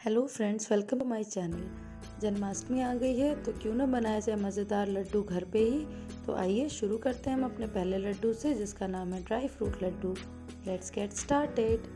Hello friends, welcome to my channel. Janmashtami आ गई है तो क्यों ना बनाया जाए मज़ेदार लड्डू घर पे ही। तो आइए शुरू करते हैं हम अपने पहले लड्डू से, जिसका नाम है dry fruit laddoo. Let's get started.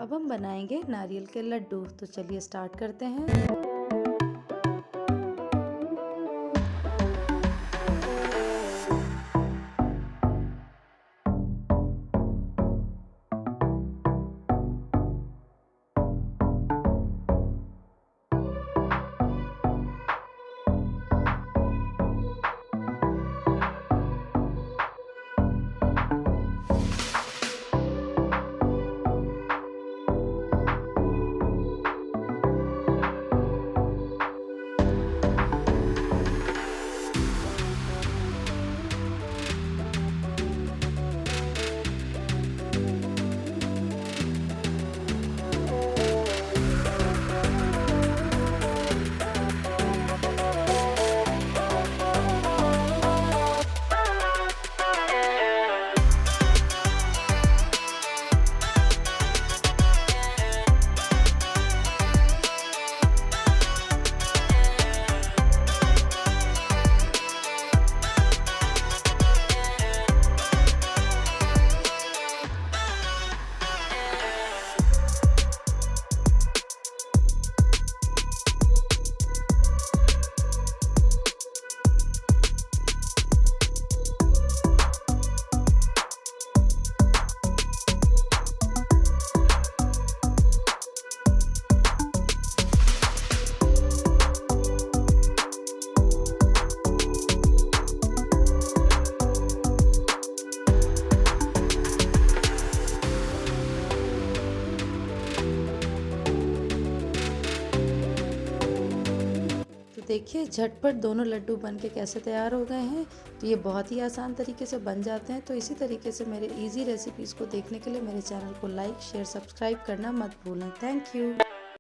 अब हम बनाएंगे नारियल के लड्डू। तो चलिए स्टार्ट करते हैं। देखिए झटपट दोनों लड्डू बन के कैसे तैयार हो गए हैं। तो ये बहुत ही आसान तरीके से बन जाते हैं। तो इसी तरीके से मेरे इजी रेसिपीज़ को देखने के लिए मेरे चैनल को लाइक, शेयर, सब्सक्राइब करना मत भूलें। Thank you.